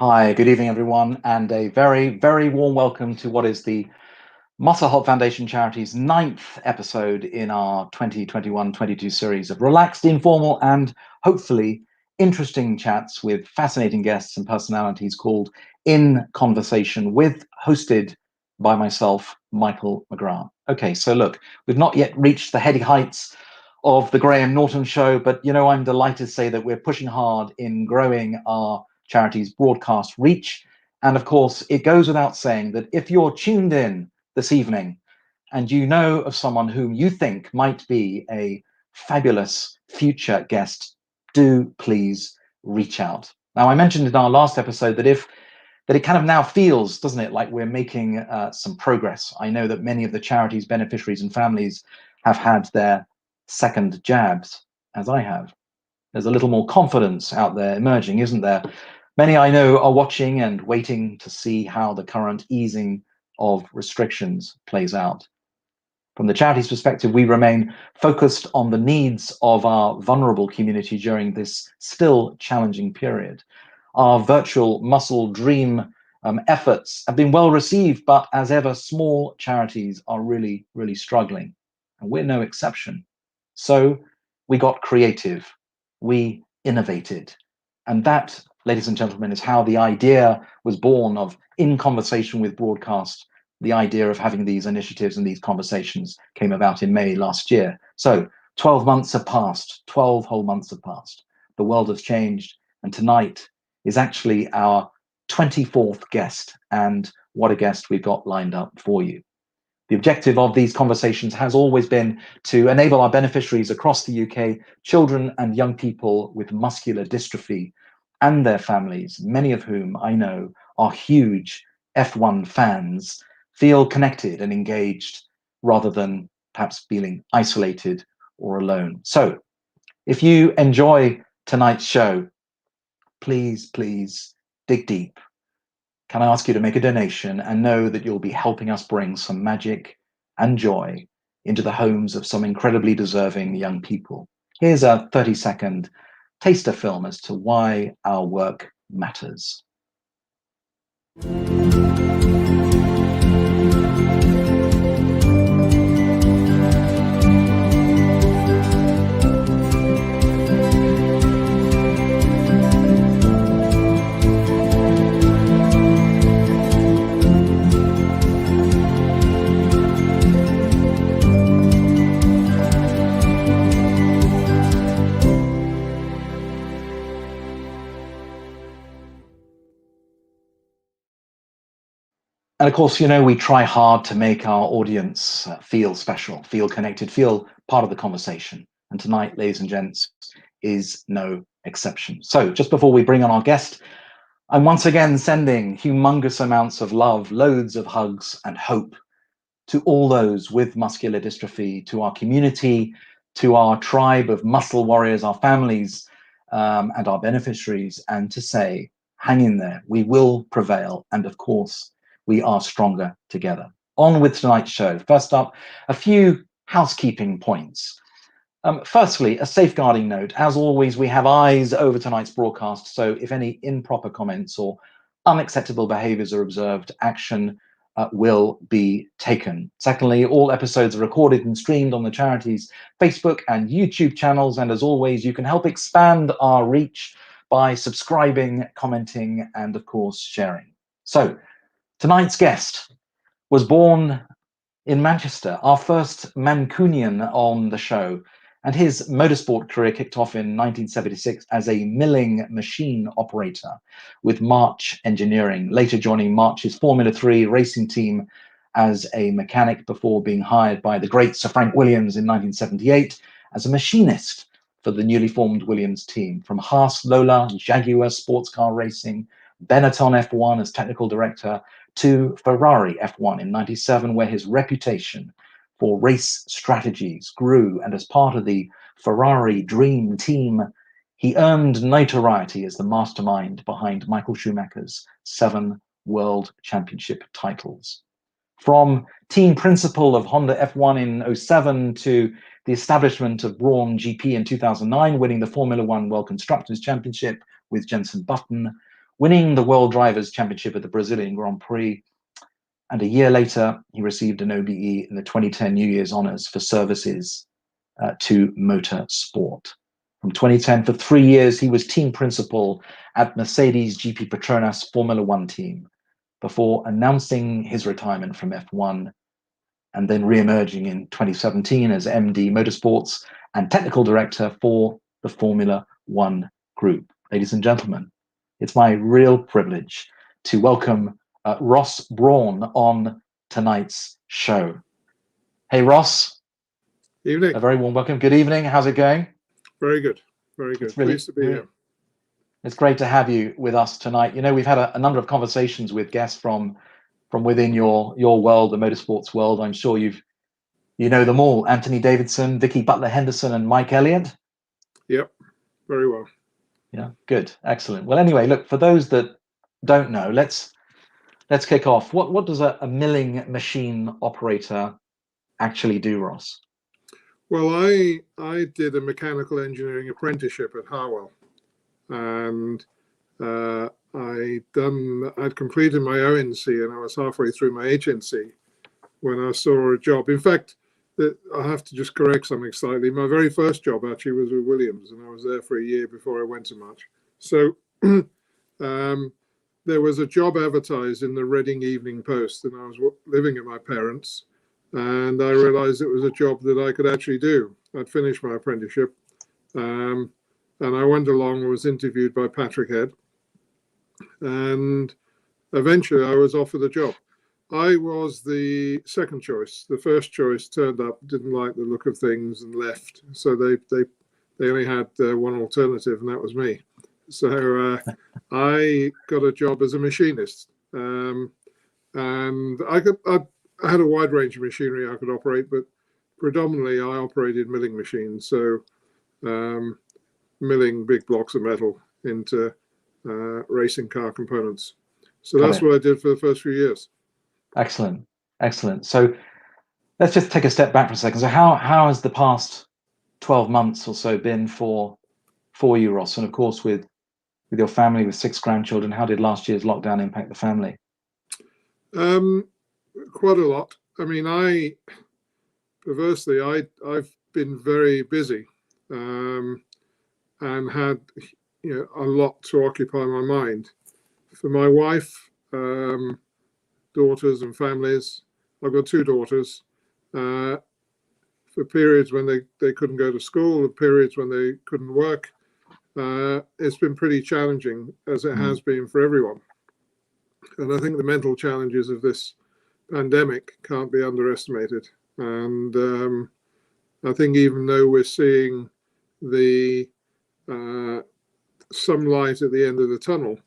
Hi, good evening, everyone, and a very, very warm welcome to what is the Motorsport Foundation Charity's 9th episode in our 2021-22 series of relaxed, informal, and hopefully interesting chats with fascinating guests and personalities called In Conversation With, hosted by myself, Michael McGrath. Okay, so look, we've not yet reached the heady heights of the Graham Norton show, but I'm delighted to say that we're pushing hard in growing our charity's broadcast reach. And of course, it goes without saying that if you're tuned in this evening and you know of someone whom you think might be a fabulous future guest, do please reach out. Now, I mentioned in our last episode that it kind of now feels, doesn't it, like we're making some progress. I know that many of the charity's beneficiaries and families have had their second jabs, as I have. There's a little more confidence out there emerging, isn't there? Many I know are watching and waiting to see how the current easing of restrictions plays out. From the charity's perspective, we remain focused on the needs of our vulnerable community during this still challenging period. Our virtual muscle dream efforts have been well received, but as ever, small charities are really, really struggling, and we're no exception. So we got creative, we innovated, and that, ladies and gentlemen, is how the idea was born of In Conversation With broadcast. The idea of having these initiatives and these conversations came about in May last year. So 12 months have passed, 12 whole months have passed. The world has changed, and tonight is actually our 24th guest, and what a guest we've got lined up for you. The objective of these conversations has always been to enable our beneficiaries across the UK, children and young people with muscular dystrophy and their families, many of whom I know are huge F1 fans, feel connected and engaged rather than perhaps feeling isolated or alone. So if you enjoy tonight's show, please dig deep. Can I ask you to make a donation and know that you'll be helping us bring some magic and joy into the homes of some incredibly deserving young people? Here's a 30-second taster film as to why our work matters. And of course, we try hard to make our audience feel special, feel connected, feel part of the conversation. And tonight, ladies and gents, is no exception. So just before we bring on our guest, I'm once again sending humongous amounts of love, loads of hugs and hope to all those with muscular dystrophy, to our community, to our tribe of muscle warriors, our families, and our beneficiaries, and to say, hang in there, we will prevail. And of course, we are stronger together. On with tonight's show. First up, a few housekeeping points. Firstly, a safeguarding note. As always, we have eyes over tonight's broadcast, so if any improper comments or unacceptable behaviors are observed, action will be taken. Secondly, all episodes are recorded and streamed on the charity's Facebook and YouTube channels, and as always, you can help expand our reach by subscribing, commenting, and of course, sharing. So, tonight's guest was born in Manchester, our first Mancunian on the show, and his motorsport career kicked off in 1976 as a milling machine operator with March Engineering, later joining March's Formula 3 racing team as a mechanic before being hired by the great Sir Frank Williams in 1978 as a machinist for the newly formed Williams team. From Haas Lola, Jaguar sports car racing, Benetton F1 as technical director, to Ferrari F1 in '97, where his reputation for race strategies grew, and as part of the Ferrari Dream Team, he earned notoriety as the mastermind behind Michael Schumacher's 7 World Championship titles. From team principal of Honda F1 in '07 to the establishment of Brawn GP in 2009, winning the Formula One World Constructors Championship with Jenson Button, winning the World Drivers' Championship at the Brazilian Grand Prix. And a year later, he received an OBE in the 2010 New Year's Honours for services to motorsport. From 2010, for 3 years, he was team principal at Mercedes GP Petronas Formula One team before announcing his retirement from F1 and then re-emerging in 2017 as MD Motorsports and technical director for the Formula One group. Ladies and gentlemen, it's my real privilege to welcome Ross Brawn on tonight's show. Hey, Ross. Evening. A very warm welcome. Good evening. How's it going? Very good. Very good. Pleased to be here. It's great to have you with us tonight. You know, we've had a number of conversations with guests from within your world, the motorsports world. I'm sure you know them all. Anthony Davidson, Vicky Butler-Henderson, and Mike Elliott. Yep, very well. Yeah, good, excellent. Well, anyway, look, for those that don't know, let's kick off. What does a milling machine operator actually do, Ross? Well, I did a mechanical engineering apprenticeship at Harwell, and I'd completed my ONC and I was halfway through my HNC when I saw a job. In fact, I have to just correct something slightly. My very first job actually was with Williams, and I was there for a year before I went to March. So there was a job advertised in the Reading Evening Post, and I was living at my parents', and I realized it was a job that I could actually do. I'd finished my apprenticeship, and I went along and was interviewed by Patrick Head, and eventually I was offered the job. I was the second choice. The first choice turned up, didn't like the look of things, and left. So they only had one alternative, and that was me. So I got a job as a machinist, and I had a wide range of machinery I could operate, but predominantly I operated milling machines. So milling big blocks of metal into racing car components. So that's what I did for the first few years. Excellent, excellent. So let's just take a step back for a second. So how has the past 12 months or so been for you, Ross? And of course, with your family, with 6 grandchildren, how did last year's lockdown impact the family? Quite a lot. I mean, perversely, I've been very busy and had a lot to occupy my mind. For my wife, daughters and families, I've got 2 daughters. For periods when they couldn't go to school, periods when they couldn't work, it's been pretty challenging, as it has been for everyone. And I think the mental challenges of this pandemic can't be underestimated. And I think even though we're seeing the some light at the end of the tunnel,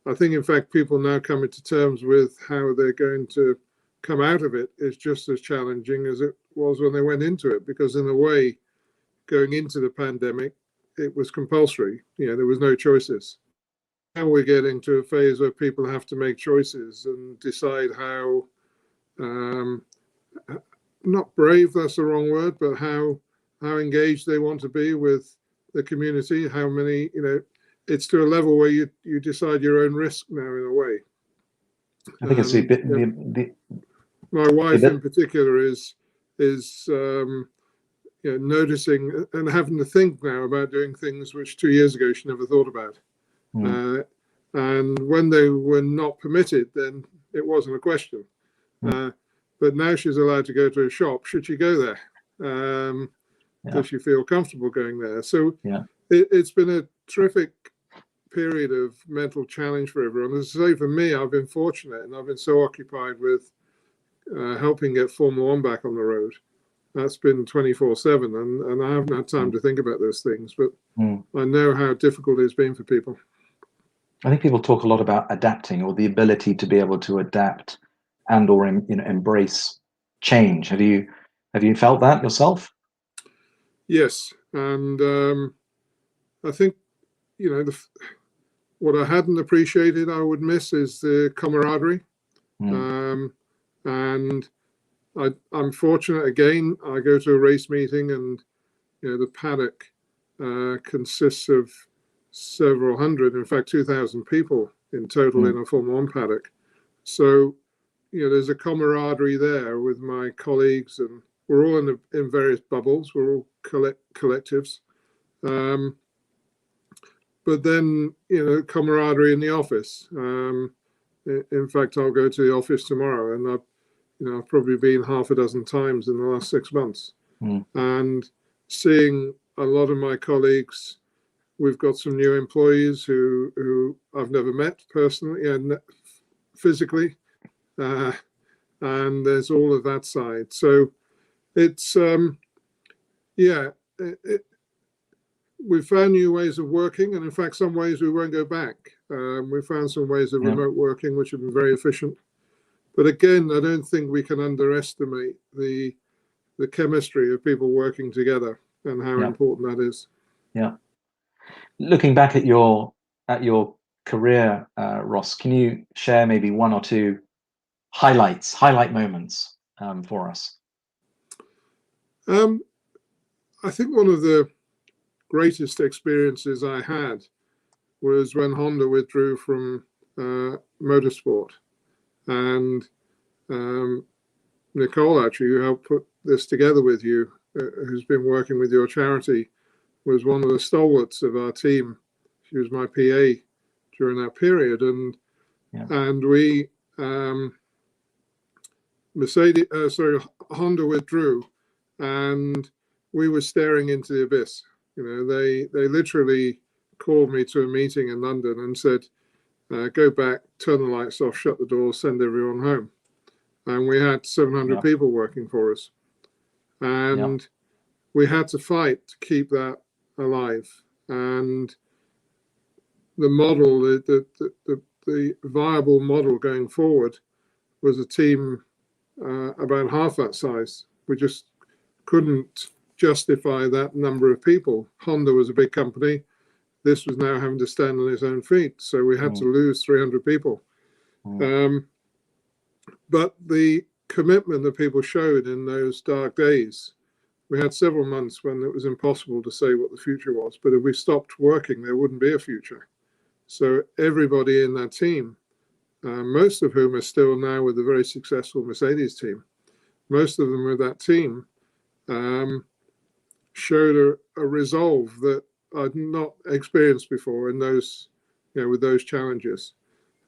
I think, in fact, people now coming to terms with how they're going to come out of it is just as challenging as it was when they went into it, because in a way, going into the pandemic, it was compulsory. There was no choices. Now we're getting to a phase where people have to make choices and decide how, not brave, that's the wrong word, but how engaged they want to be with the community, how many, it's to a level where you decide your own risk now, in a way. I think it's a bit. My wife in particular is noticing and having to think now about doing things which 2 years ago she never thought about. And when they were not permitted, then it wasn't a question. But now she's allowed to go to a shop. Should she go there? Does she feel comfortable going there? So it's been a terrific period of mental challenge for everyone. As I say, for me, I've been fortunate, and I've been so occupied with helping get Formula One back on the road. That's been 24/7, and I haven't had time to think about those things, but I know how difficult it's been for people. I think people talk a lot about adapting, or the ability to be able to adapt and or embrace change. Have you felt that yourself? Yes, and I think what I hadn't appreciated, I would miss, is the camaraderie. And I'm fortunate, again, I go to a race meeting, and the paddock consists of several hundred, in fact, 2,000 people in total in a Formula One paddock. So, there's a camaraderie there with my colleagues, and we're all in various bubbles. We're all collectives. But then, camaraderie in the office. In fact, I'll go to the office tomorrow, and I've probably been half a dozen times in the last 6 months. And seeing a lot of my colleagues, we've got some new employees who I've never met personally and physically, and there's all of that side. So it's we found new ways of working, and in fact, some ways we won't go back. We found some ways of remote working which have been very efficient. But again, I don't think we can underestimate the chemistry of people working together and how important that is. Yeah. Looking back at your career, Ross, can you share maybe one or two highlight moments for us? I think one of the greatest experiences I had was when Honda withdrew from motorsport, and Nicole, actually, who helped put this together with you, who's been working with your charity, was one of the stalwarts of our team. She was my PA during that period, and we Honda withdrew, and we were staring into the abyss. They literally called me to a meeting in London and said, go back, turn the lights off, shut the doors, send everyone home. And we had 700 people working for us. And we had to fight to keep that alive. And the model, the viable model going forward was a team about half that size. We just couldn't justify that number of people. Honda was a big company. This was now having to stand on its own feet. So we had to lose 300 people. But the commitment that people showed in those dark days, we had several months when it was impossible to say what the future was. But if we stopped working, there wouldn't be a future. So everybody in that team, most of whom are still now with the very successful Mercedes team, most of them with that team showed a resolve that I'd not experienced before in those, with those challenges.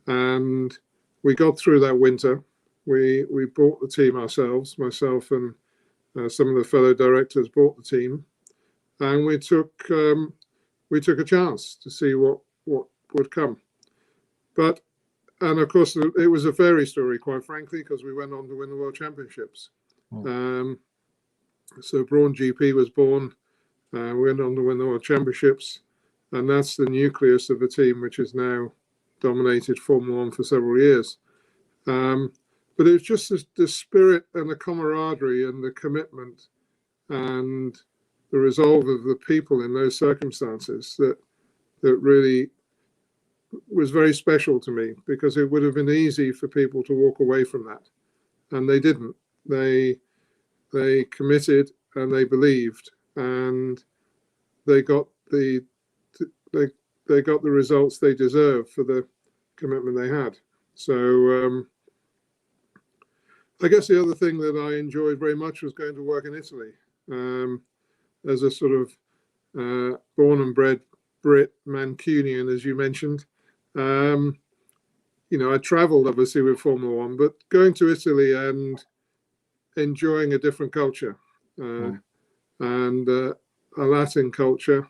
And we got through that winter. We bought the team ourselves, myself and some of the fellow directors bought the team, and we took a chance to see what would come. And of course, it was a fairy story, quite frankly, because we went on to win the World Championships. So Brawn GP was born. We went on to win the World Championships, and that's the nucleus of a team which has now dominated Formula One for several years. But it was just the spirit and the camaraderie and the commitment and the resolve of the people in those circumstances that really was very special to me, because it would have been easy for people to walk away from that, and they didn't. They committed and they believed, and they got the results they deserved for the commitment they had. So I guess the other thing that I enjoyed very much was going to work in Italy as a sort of born and bred Brit Mancunian, as you mentioned. I traveled obviously with Formula One, but going to Italy and enjoying a different culture and a Latin culture,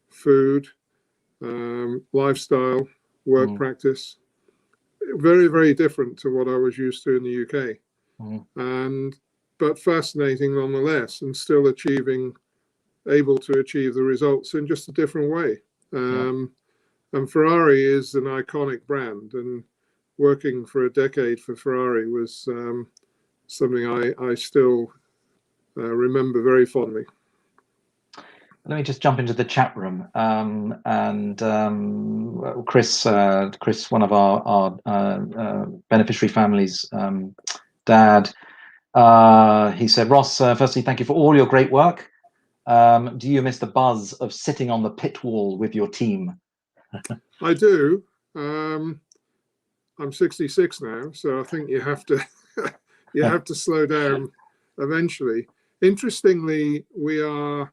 food, lifestyle, work practice, very, very different to what I was used to in the UK. But fascinating nonetheless, and still able to achieve the results in just a different way. And Ferrari is an iconic brand, and working for a decade for Ferrari was something I still remember very fondly. Let me just jump into the chat room. Chris, one of our beneficiary families' dad, he said, Ross, firstly, thank you for all your great work. Do you miss the buzz of sitting on the pit wall with your team I do. I'm 66 now, so I think you have to you have to slow down eventually. Interestingly, we're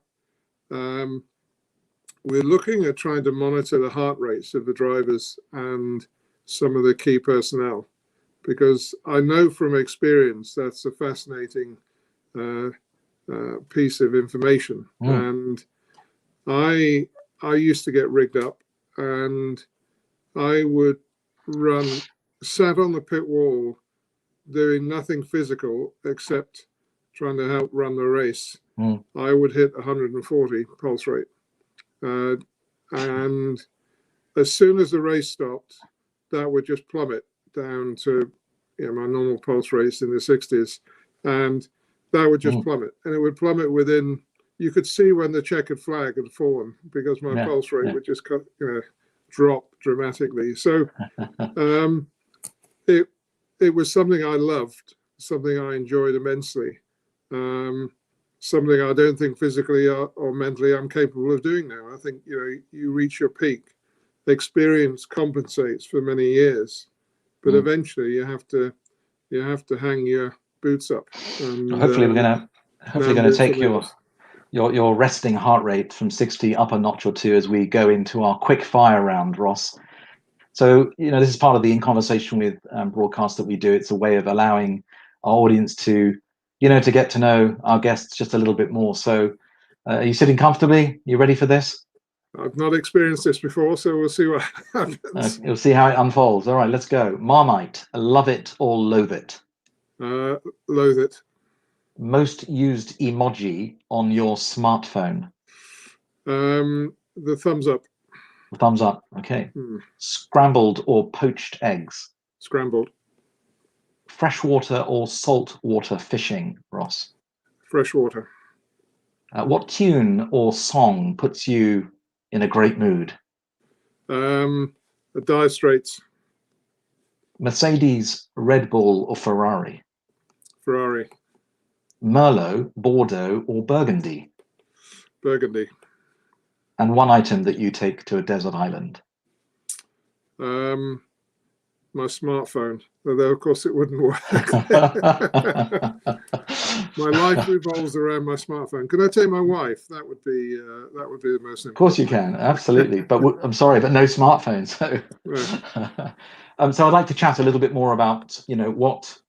looking at trying to monitor the heart rates of the drivers and some of the key personnel, because I know from experience that's a fascinating piece of information. And I used to get rigged up, and I would run, sat on the pit wall, doing nothing physical except trying to help run the race. I would hit 140 pulse rate. And as soon as the race stopped, that would just plummet down to my normal pulse rates in the 60s. And that would just plummet. And it would plummet within, you could see when the checkered flag had fallen, because my pulse rate would just drop dramatically. So it was something I loved, something I enjoyed immensely, something I don't think physically or mentally I'm capable of doing now. I think you reach your peak, experience compensates for many years, but eventually you have to hang your boots up. And hopefully we're gonna take your resting heart rate from 60 up a notch or two as we go into our quick fire round, Ross. So, this is part of the In Conversation With broadcast that we do. It's a way of allowing our audience to, to get to know our guests just a little bit more. So, are you sitting comfortably? You ready for this? I've not experienced this before, so we'll see what happens. You'll see how it unfolds. All right, let's go. Marmite, love it or loathe it? Loathe it. Most used emoji on your smartphone? The thumbs up. Thumbs up. Okay. Scrambled or poached eggs? Scrambled. Freshwater or saltwater fishing, Ross? Freshwater. What tune or song puts you in a great mood? The Dire Straits. Mercedes, Red Bull or Ferrari? Ferrari. Merlot, Bordeaux or Burgundy? Burgundy. And one item that you take to a desert island? My smartphone, although of course it wouldn't work. My life revolves around my smartphone. Can I take my wife? That would be the most important. Of course you can, absolutely. But I'm sorry, but no smartphone. So, so I'd like to chat a little bit more about what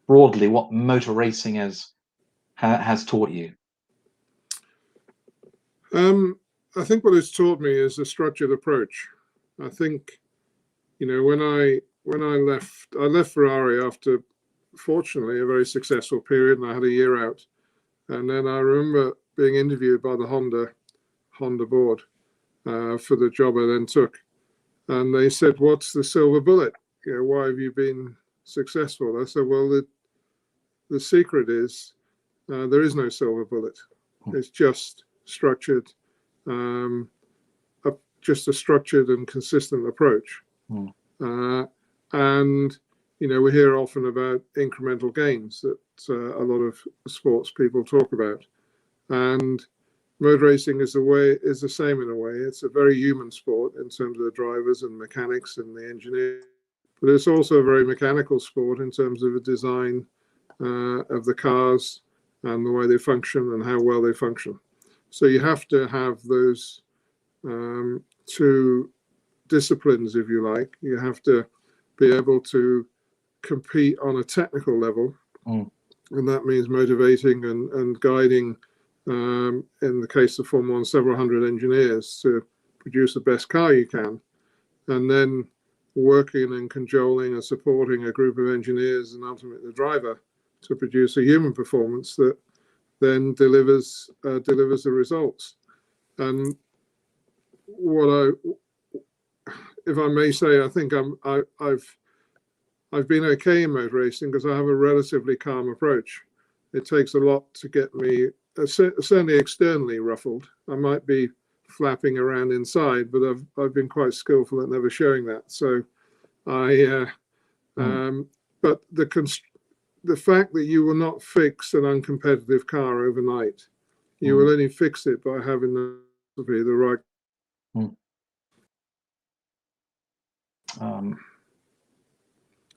motor racing has taught you. I think what it's taught me is a structured approach. I think when I left Ferrari after, fortunately, a very successful period, and I had a year out. And then I remember being interviewed by the Honda board for the job I then took. And they said, "What's the silver bullet? Why have you been successful?" I said, "Well, the secret is there is no silver bullet. It's just structured, just a structured and consistent approach." And we hear often about incremental gains that a lot of sports people talk about, and motor racing is the same in a way. It's a very human sport in terms of the drivers and mechanics and the engineers, but it's also a very mechanical sport in terms of the design of the cars and the way they function and how well they function. So you have to have those two disciplines, if you like. You have to be able to compete on a technical level, and that means motivating and guiding, in the case of Formula 1, several hundred engineers to produce the best car you can, and then working and cajoling and supporting a group of engineers and ultimately the driver to produce a human performance that then delivers the results. And if I may say, I think I've been okay in motor racing because I have a relatively calm approach. It takes a lot to get me certainly externally ruffled. I might be flapping around inside, but I've been quite skillful at never showing that. So but the fact that you will not fix an uncompetitive car overnight, you will only fix it by having the right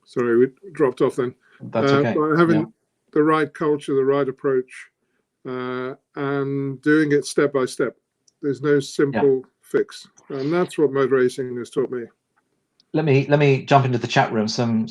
Sorry, we dropped off then. That's okay. By having the right culture, the right approach, and doing it step by step. There's no simple fix, and that's what motor racing has taught me. Let me jump into the chat room. Some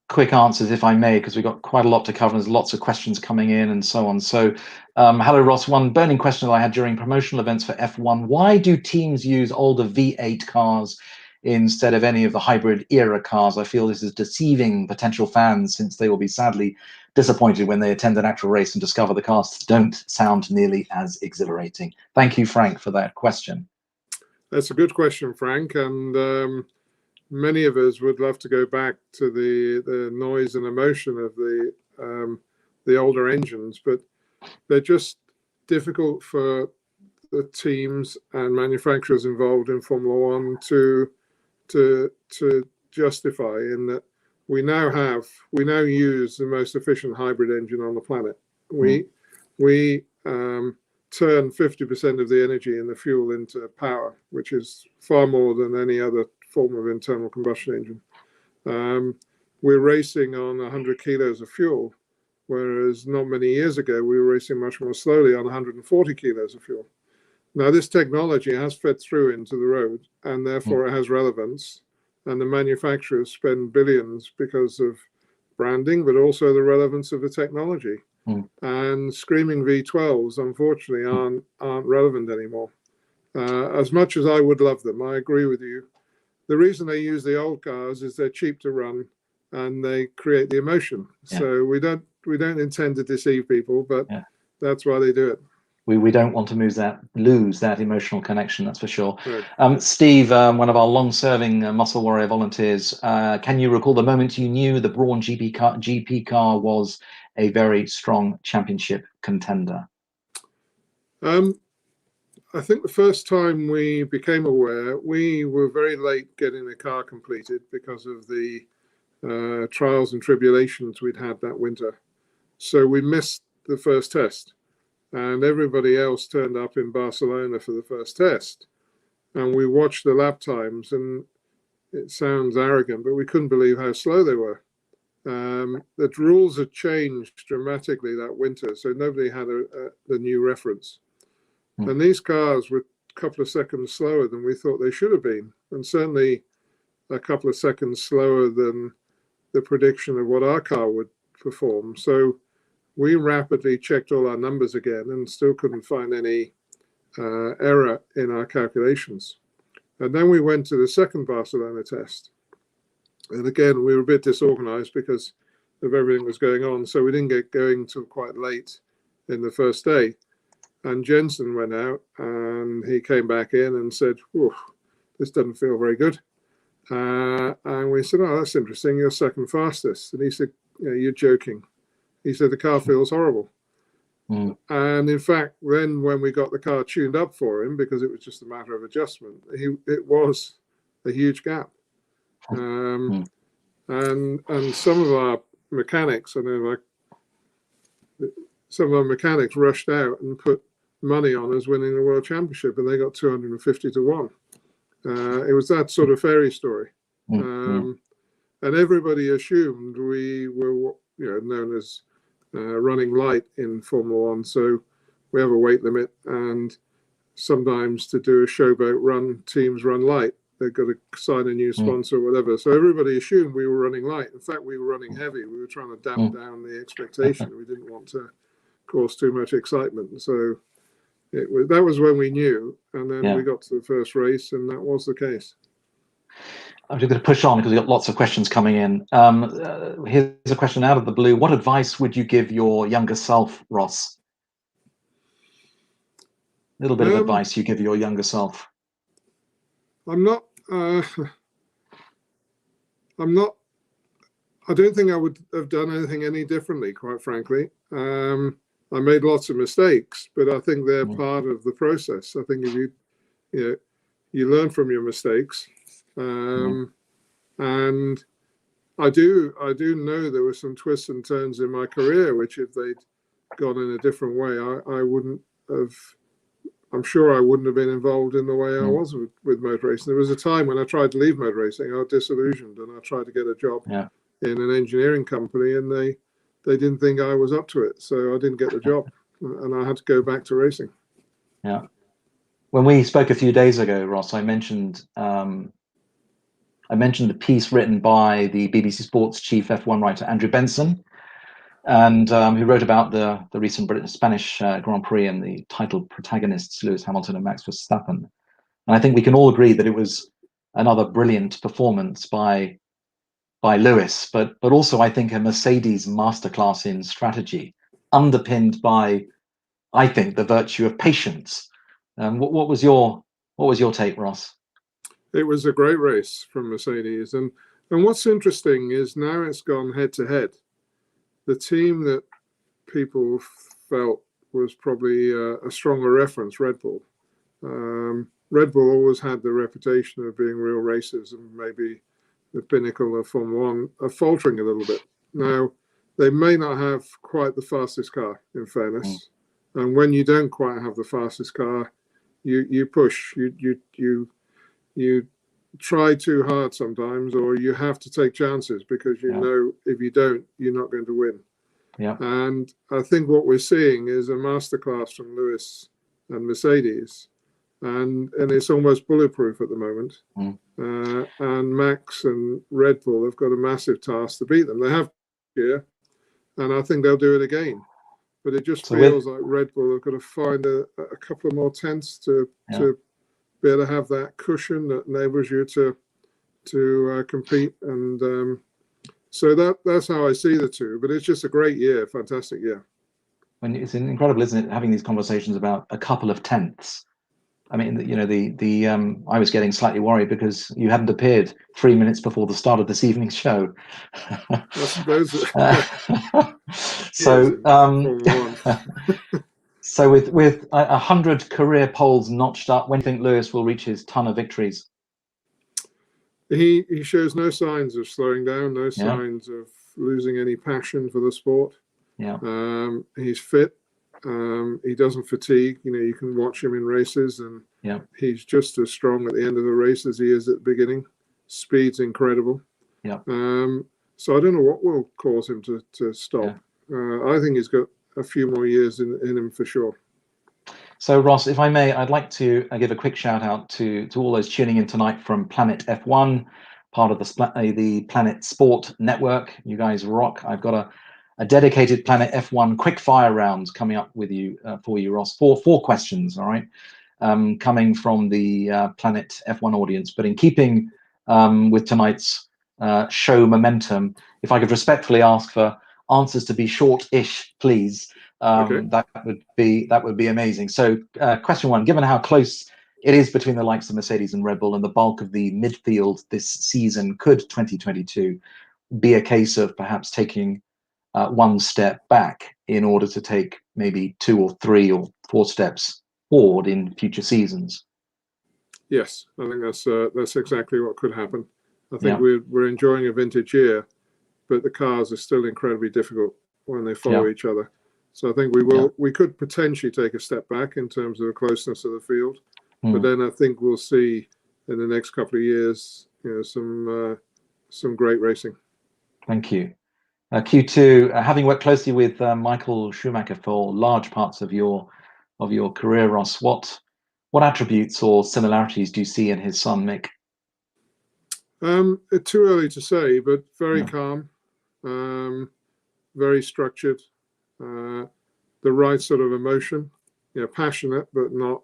quick answers, if I may, because we've got quite a lot to cover. There's lots of questions coming in and so on. So, hello, Ross. One burning question that I had during promotional events for F1: why do teams use older V8 cars instead of any of the hybrid era cars? I feel this is deceiving potential fans, since they will be sadly disappointed when they attend an actual race and discover the cars don't sound nearly as exhilarating. Thank you, Frank, for that question. That's a good question, Frank, and many of us would love to go back to the noise and emotion of the older engines, but they're just difficult for the teams and manufacturers involved in Formula One to justify, in that we now use the most efficient hybrid engine on the planet. We turn 50% of the energy in the fuel into power, which is far more than any other form of internal combustion engine. We're racing on 100 kilos of fuel, whereas not many years ago we were racing much more slowly on 140 kilos of fuel. Now this technology has fed through into the road, and therefore it has relevance, and the manufacturers spend billions because of branding, but also the relevance of the technology. And screaming V12s unfortunately aren't relevant anymore. As much as I would love them, I agree with you. The reason they use the old cars is they're cheap to run and they create the emotion. So we don't intend to deceive people, but that's why they do it. We don't want to lose that emotional connection, that's for sure. Right. Steve, one of our long-serving Muscle Warrior volunteers, can you recall the moment you knew the Brawn GP car was a very strong championship contender? I think the first time we became aware, we were very late getting the car completed because of the trials and tribulations we'd had that winter. So we missed the first test, and everybody else turned up in Barcelona for the first test. And we watched the lap times, and it sounds arrogant, but we couldn't believe how slow they were. The rules had changed dramatically that winter, so nobody had the new reference. And these cars were a couple of seconds slower than we thought they should have been, and certainly a couple of seconds slower than the prediction of what our car would perform. So we rapidly checked all our numbers again and still couldn't find any error in our calculations. And then we went to the second Barcelona test. And again, we were a bit disorganized because of everything was going on. So we didn't get going till quite late in the first day. And Jensen went out and he came back in and said, this doesn't feel very good. And we said, oh, that's interesting. You're second fastest. And he said, you're joking. He said, the car feels horrible. And in fact, then when we got the car tuned up for him, because it was just a matter of adjustment, it was a huge gap. And some of our mechanics, some of our mechanics rushed out and put money on us winning the world championship, and they got 250 to 1. It was that sort of fairy story. And everybody assumed we were known as running light in Formula One. So we have a weight limit, and sometimes to do a showboat run, teams run light. They've got to sign a new sponsor or whatever. So everybody assumed we were running light. In fact, we were running heavy. We were trying to damp down the expectation. We didn't want to cause too much excitement. So that was when we knew. And then we got to the first race, and that was the case. I'm just going to push on because we've got lots of questions coming in. Here's a question out of the blue. What advice would you give your younger self, Ross? A little bit of advice you give your younger self. I don't think I would have done anything any differently, quite frankly. I made lots of mistakes, but I think they're part of the process. I think if you learn from your mistakes. And I do know there were some twists and turns in my career, which if they'd gone in a different way, I I'm sure I wouldn't have been involved in the way I was with motor racing. There was a time when I tried to leave motor racing. I was disillusioned, and I tried to get a job in an engineering company, and they didn't think I was up to it, so I didn't get the job, and I had to go back to racing. Yeah. When we spoke a few days ago, Ross, I mentioned the piece written by the BBC Sports chief F1 writer Andrew Benson, and who wrote about the recent Spanish Grand Prix and the titled protagonists Lewis Hamilton and Max Verstappen. And I think we can all agree that it was another brilliant performance by Lewis, but also I think a Mercedes masterclass in strategy, underpinned by, I think, the virtue of patience. What was your take, Ross? It was a great race from Mercedes, and what's interesting is now it's gone head to head. The team that people felt was probably a stronger reference, Red Bull. Red Bull always had the reputation of being real racers, and maybe the pinnacle of Formula One are faltering a little bit. Now, they may not have quite the fastest car, in fairness. And when you don't quite have the fastest car, you push, you try too hard sometimes, or you have to take chances because you know if you don't, you're not going to win. Yeah. And I think what we're seeing is a masterclass from Lewis and Mercedes, and it's almost bulletproof at the moment. And Max and Red Bull have got a massive task to beat them. They have here, and I think they'll do it again. But it just feels like Red Bull have got to find a couple of more tenths to be able to have that cushion that enables you to compete. And so that's how I see the two. But it's just a great year, fantastic year. When it's incredible, isn't it, having these conversations about a couple of tenths? I mean, you know, I was getting slightly worried because you hadn't appeared 3 minutes before the start of this evening's show. So with 100 career poles notched up, when do you think Lewis will reach his ton of victories? He shows no signs of slowing down, no signs of losing any passion for the sport. He's fit. He doesn't fatigue. You know, you can watch him in races, and he's just as strong at the end of the race as he is at the beginning. Speed's incredible. So I don't know what will cause him to stop. I think he's got a few more years in him for sure. So Ross, if I may, I'd like to give a quick shout out to all those tuning in tonight from Planet F1, part of the Planet Sport network. You guys rock. I've got a dedicated Planet F1 quickfire round coming up with you for you, Ross. Four questions, all right, coming from the Planet F1 audience. But in keeping with tonight's show momentum, if I could respectfully ask for answers to be short-ish, please. That would be amazing. So, question one: given how close it is between the likes of Mercedes and Red Bull and the bulk of the midfield this season, could 2022 be a case of perhaps taking one step back in order to take maybe 2 or 3 or 4 steps forward in future seasons? Yes, I think that's exactly what could happen. I think we're enjoying a vintage year, but the cars are still incredibly difficult when they follow each other. So I think we could potentially take a step back in terms of the closeness of the field, but then I think we'll see in the next couple of years, you know, some great racing. Thank you. Q2, having worked closely with Michael Schumacher for large parts of your career, Ross, what attributes or similarities do you see in his son Mick? Too early to say, but very calm, very structured, the right sort of emotion, you know, passionate but not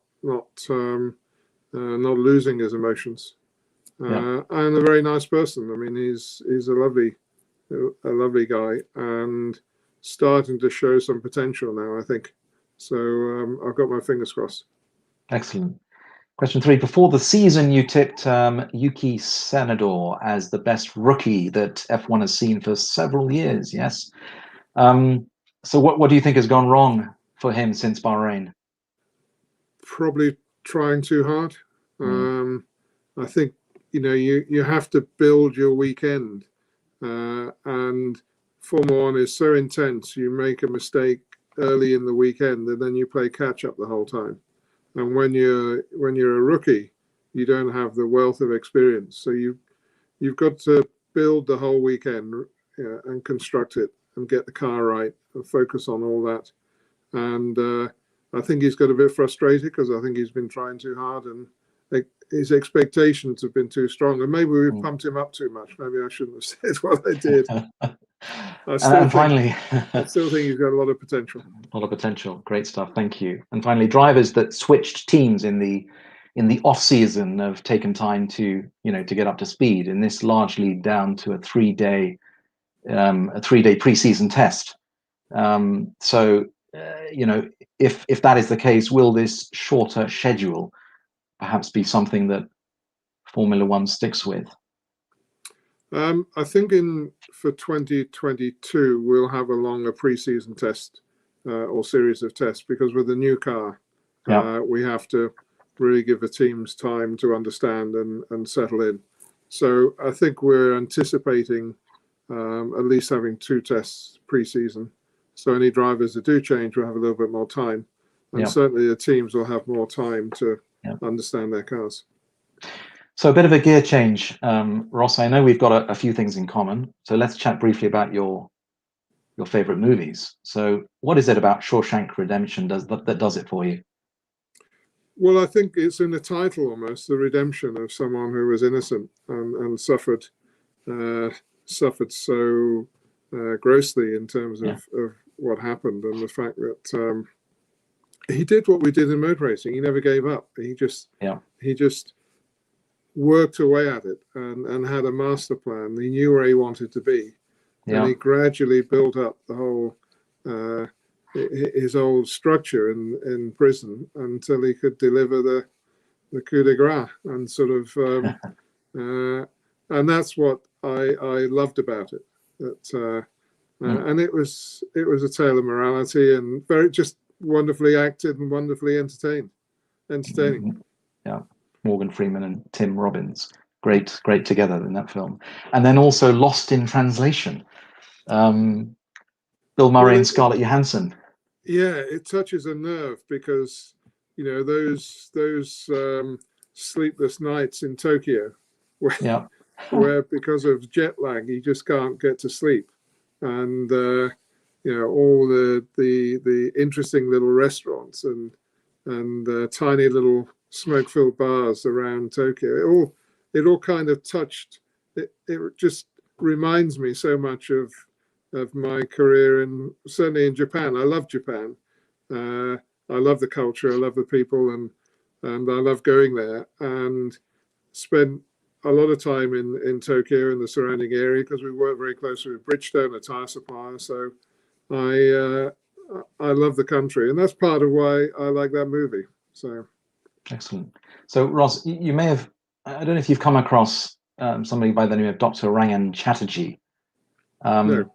losing his emotions, and a very nice person. I mean, he's a lovely guy and starting to show some potential now, I think. So I've got my fingers crossed. Excellent. Question 3: before the season, you tipped Yuki Tsunoda as the best rookie that F1 has seen for several years. Yes. So what do you think has gone wrong for him since Bahrain? Probably trying too hard. I think, you know, you have to build your weekend, and Formula One is so intense. You make a mistake early in the weekend, and then you play catch up the whole time. And when you're a rookie, you don't have the wealth of experience. So you've got to build the whole weekend and construct it and get the car right and focus on all that. And I think he's got a bit frustrated because I think he's been trying too hard and his expectations have been too strong. And maybe we pumped him up too much. Maybe I shouldn't have said what I did. Finally, I still think he's got a lot of potential. A lot of potential. Great stuff. Thank you. And finally, drivers that switched teams in the off season have taken time to get up to speed, and this largely down to a 3-day pre-season test. So if that is the case, will this shorter schedule perhaps be something that Formula One sticks with? I think for 2022 we'll have a longer pre-season test or series of tests, because with the new car, we have to really give the teams time to understand and settle in. So I think we're anticipating at least having 2 tests pre-season. So any drivers that do change will have a little bit more time, and certainly the teams will have more time to understand their cars. So a bit of a gear change, Ross. I know we've got a few things in common. So let's chat briefly about your favorite movies. So what is it about Shawshank Redemption that does it for you? Well, I think it's in the title almost, the redemption of someone who was innocent and suffered so grossly in terms of what happened, and the fact that he did what we did in motor racing. He never gave up. He just worked away at it and had a master plan. He knew where he wanted to be, and he gradually built up the whole his old structure in prison until he could deliver the coup de grace, and sort of and that's what I loved about it. That and it was a tale of morality, and very just wonderfully acted and wonderfully entertaining. Yeah, Morgan Freeman and Tim Robbins, great together in that film. And then also Lost in Translation, Bill Murray and Scarlett Johansson. Yeah, it touches a nerve because those sleepless nights in Tokyo, where because of jet lag you just can't get to sleep, and all the interesting little restaurants and tiny little smoke-filled bars around Tokyo. It all kind of touched. It just reminds me so much of my career, and certainly in Japan. I love Japan. I love the culture. I love the people, and I love going there. And spent a lot of time in Tokyo and the surrounding area because we work very closely with Bridgestone, a tire supplier. So I love the country, and that's part of why I like that movie. So excellent. So Ross, you may have, I don't know if you've come across somebody by the name of Dr. Rangan Chatterjee. No.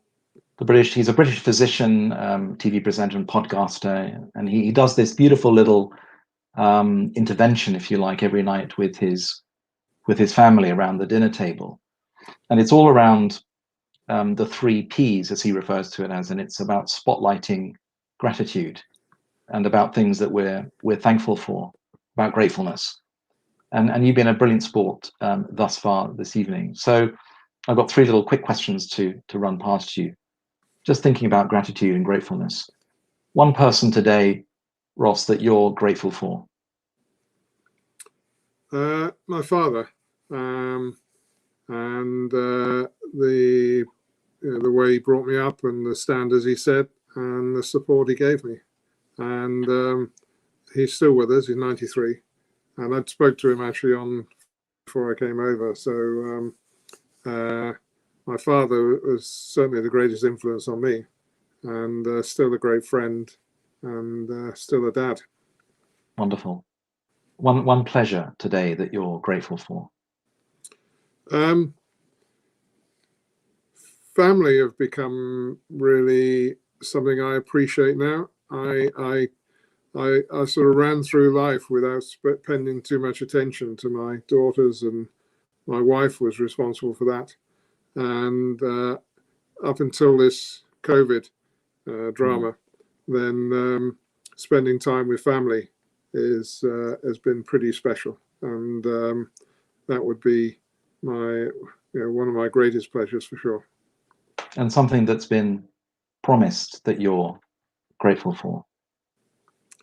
He's a British physician, TV presenter and podcaster, and he does this beautiful little intervention, if you like, every night with his family around the dinner table, and it's all around the 3 Ps, as he refers to it as, and it's about spotlighting gratitude and about things that we're thankful for, about gratefulness. And you've been a brilliant sport thus far this evening. So I've got 3 little quick questions to run past you. Just thinking about gratitude and gratefulness. One person today, Ross, that you're grateful for? My father, and the way he brought me up and the standards he set and the support he gave me. And he's still with us. He's 93, and I spoke to him actually before I came over. So my father was certainly the greatest influence on me, and still a great friend, and still a dad. Wonderful. One pleasure today that you're grateful for? Family have become really something I appreciate now. I sort of ran through life without spending too much attention to my daughters, and my wife was responsible for that. And up until this COVID drama, then spending time with family has been pretty special, and that would be one of my greatest pleasures for sure. And something that's been promised that you're grateful for.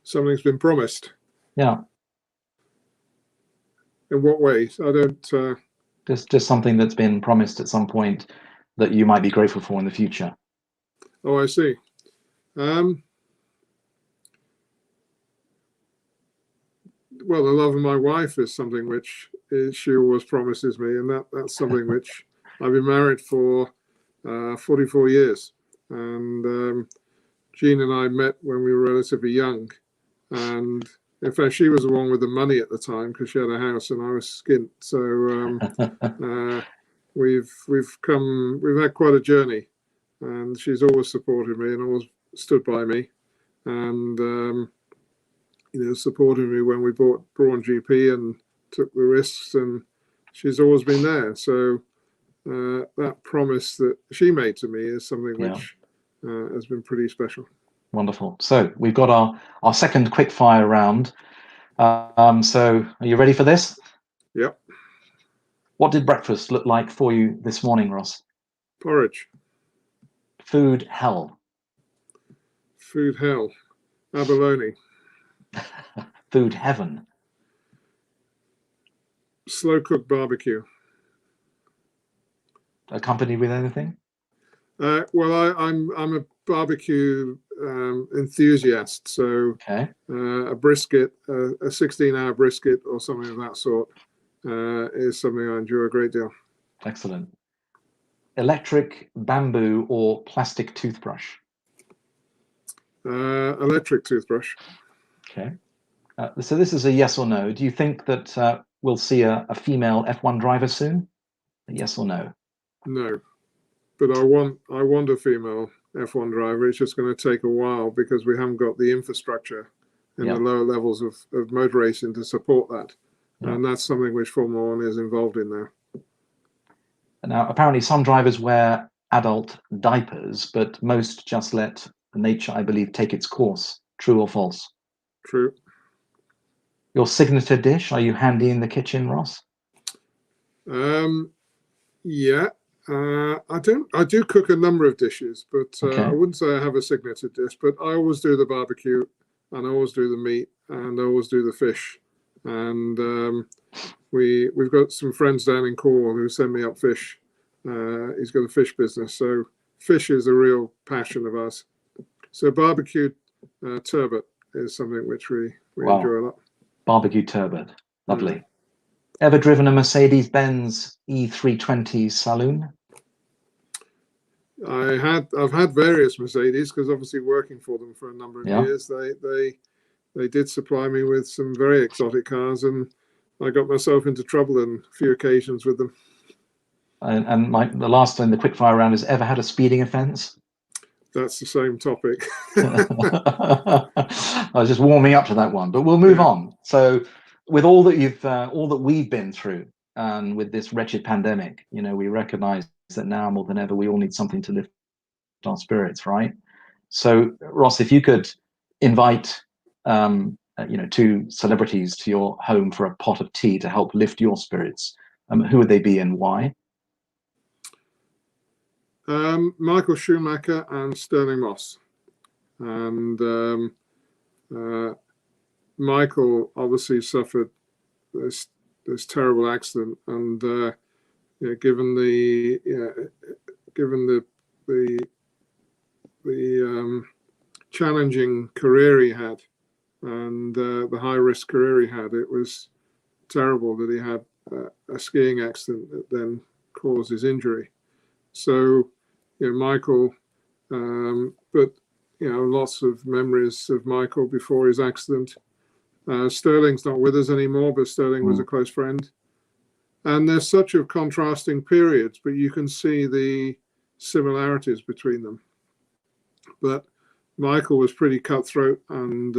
Something's been promised. Yeah. In what ways? I don't. Just something that's been promised at some point that you might be grateful for in the future. Oh, I see. Well, the love of my wife is something which she always promises me, and that's something which I've been married for 44 years. And Jean and I met when we were relatively young. And in fact, she was the one with the money at the time because she had a house and I was skint. So we've had quite a journey, and she's always supported me and always stood by me, and supported me when we bought Brawn GP and took the risks, and she's always been there. So that promise that she made to me is something which has been pretty special. Wonderful. So we've got our second quickfire round. So are you ready for this? Yep. What did breakfast look like for you this morning, Ross? Porridge. Food hell. Food hell. Abalone. Food heaven. Slow cooked barbecue. Accompanied with anything? Well, I'm a barbecue enthusiast, so a brisket, a 16-hour brisket or something of that sort is something I enjoy a great deal. Excellent. Electric, bamboo, or plastic toothbrush? Electric toothbrush. Okay. So this is a yes or no. Do you think that we'll see a female F1 driver soon? A yes or no? No, but I want a female F1 driver. It's just going to take a while because we haven't got the infrastructure in the lower levels of motor racing to support that. And that's something which Formula One is involved in now. Now, apparently some drivers wear adult diapers, but most just let nature, I believe, take its course. True or false? True. Your signature dish, are you handy in the kitchen, Ross? Yeah. I do cook a number of dishes, but I wouldn't say I have a signature dish, but I always do the barbecue, and I always do the meat, and I always do the fish. And we've got some friends down in Cornwall who send me up fish. He's got a fish business, so fish is a real passion of ours. So barbecued turbot is something which we enjoy a lot. Barbecue turbot, lovely. Ever driven a Mercedes-Benz E320 saloon? I've had various Mercedes because obviously working for them for a number of years, they did supply me with some very exotic cars, and I got myself into trouble on a few occasions with them. And the last in the quickfire round is ever had a speeding offence? That's the same topic. I was just warming up to that one, but we'll move on. So, with all that we've been through, and with this wretched pandemic, we recognise that now more than ever we all need something to lift our spirits, right? So, Ross, if you could invite, two celebrities to your home for a pot of tea to help lift your spirits, who would they be and why? Michael Schumacher and Sterling Moss. And Michael obviously suffered this terrible accident, and given the challenging career he had and the high risk career he had, it was terrible that he had a skiing accident that then caused his injury. So, Michael, but lots of memories of Michael before his accident. Sterling's not with us anymore, but Sterling was a close friend. And there's such a contrasting periods, but you can see the similarities between them. But Michael was pretty cutthroat and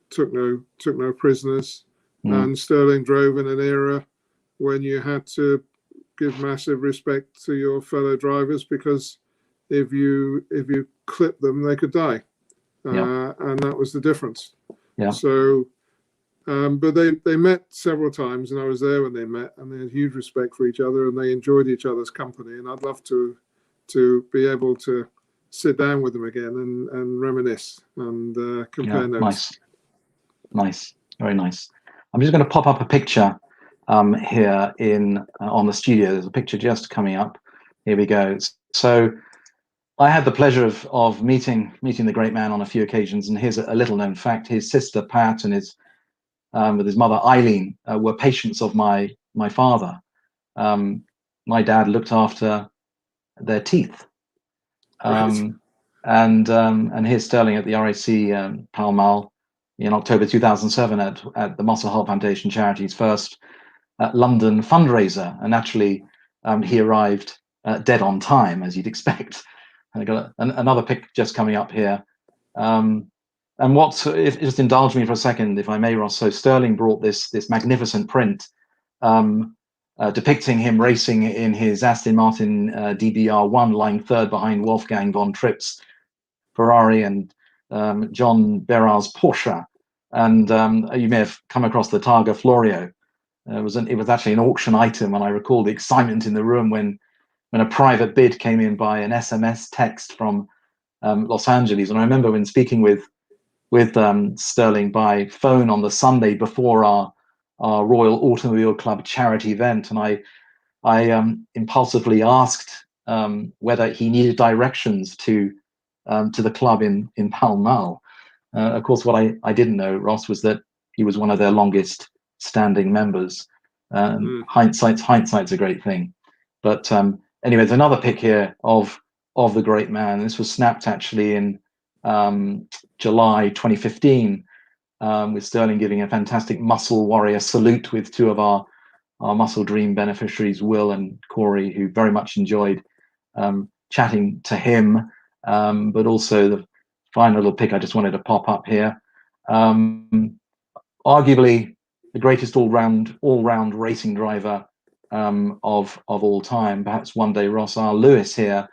took no prisoners. And Sterling drove in an era when you had to give massive respect to your fellow drivers, because if you clip them, they could die, and that was the difference. So But they met several times, and I was there when they met, and they had huge respect for each other, and they enjoyed each other's company. And I'd love to be able to sit down with them again and reminisce and compare notes. Nice, very nice. I'm just going to pop up a picture here on the studio. There's a picture just coming up. Here we go. So I had the pleasure of meeting the great man on a few occasions, and here's a little known fact: his sister Pat and with his mother Eileen were patients of my father. My dad looked after their teeth. Right. And here's Sterling at the RAC Pall Mall in October 2007 at the Muscle Heart Foundation Charity's first London fundraiser, and actually he arrived dead on time, as you'd expect. And I got another pic just coming up here. And just indulge me for a second, if I may, Ross. So Sterling brought this magnificent print depicting him racing in his Aston Martin DBR1, lying third behind Wolfgang von Tripp's Ferrari and John Berard's Porsche. And you may have come across the Targa Florio. It was actually an auction item, and I recall the excitement in the room when a private bid came in by an SMS text from Los Angeles. And I remember when speaking with Sterling by phone on the Sunday before our Royal Automobile Club charity event, and I impulsively asked whether he needed directions to the club in Pall Mall. Of course, what I didn't know, Ross, was that he was one of their longest standing members. Hindsight's a great thing. But anyway, there's another pic here of the great man. This was snapped actually in July 2015, with Sterling giving a fantastic muscle warrior salute with two of our Muscle Dream beneficiaries, Will and Corey, who very much enjoyed chatting to him. But also the final little pic I just wanted to pop up here. Arguably the greatest all-round racing driver of all time. Perhaps one day, Ross, our Lewis here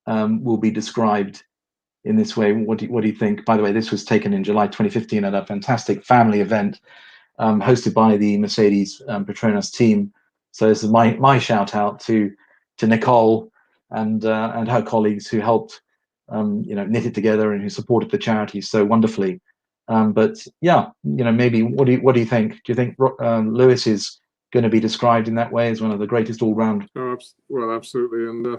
will be described in this way. What do you think? By the way, this was taken in July 2015 at a fantastic family event hosted by the Mercedes Petronas team. So this is my shout out to Nicole and her colleagues who helped knit it together and who supported the charity so wonderfully. But yeah, maybe what do you think? Do you think Lewis is going to be described in that way as one of the greatest all-round? Oh, well, absolutely. And I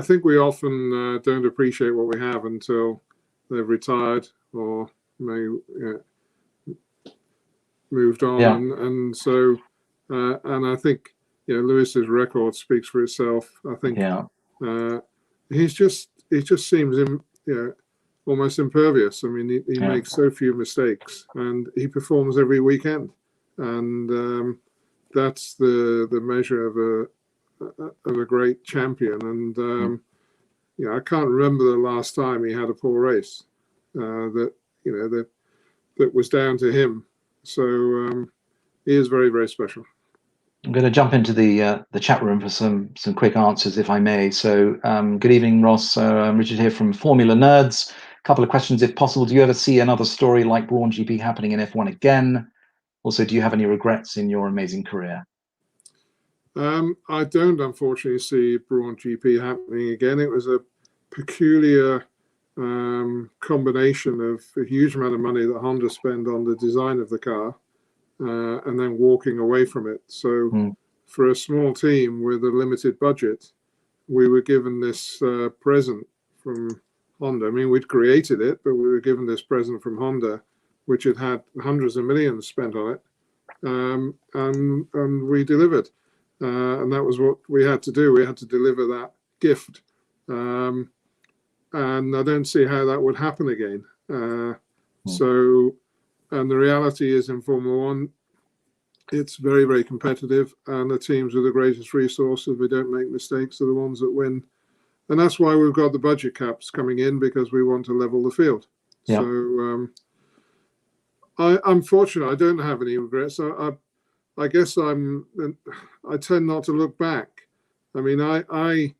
think we often don't appreciate what we have until they've retired or moved on. Yeah. And so and I think Lewis's record speaks for itself. I think he just seems almost impervious. I mean, he makes so few mistakes, and he performs every weekend, and that's the measure of a great champion. And I can't remember the last time he had a poor race that was down to him. So he is very, very special. I'm going to jump into the chat room for some quick answers, if I may. So good evening, Ross. Richard here from Formula Nerds. A couple of questions, if possible. Do you ever see another story like Brawn GP happening in F1 again? Also, do you have any regrets in your amazing career? I don't, unfortunately, see Brawn GP happening again. It was a peculiar combination of a huge amount of money that Honda spent on the design of the car and then walking away from it. So for a small team with a limited budget, we were given this present from Honda. I mean, we'd created it, but we were given this present from Honda, which had hundreds of millions spent on it, and we delivered. And that was what we had to do. We had to deliver that gift. And I don't see how that would happen again. So, and the reality is in Formula One, it's very, very competitive. And the teams with the greatest resources, we don't make mistakes, are the ones that win. And that's why we've got the budget caps coming in, because we want to level the field. Yeah. So I'm fortunate. I don't have any regrets. I guess I tend not to look back. I mean, I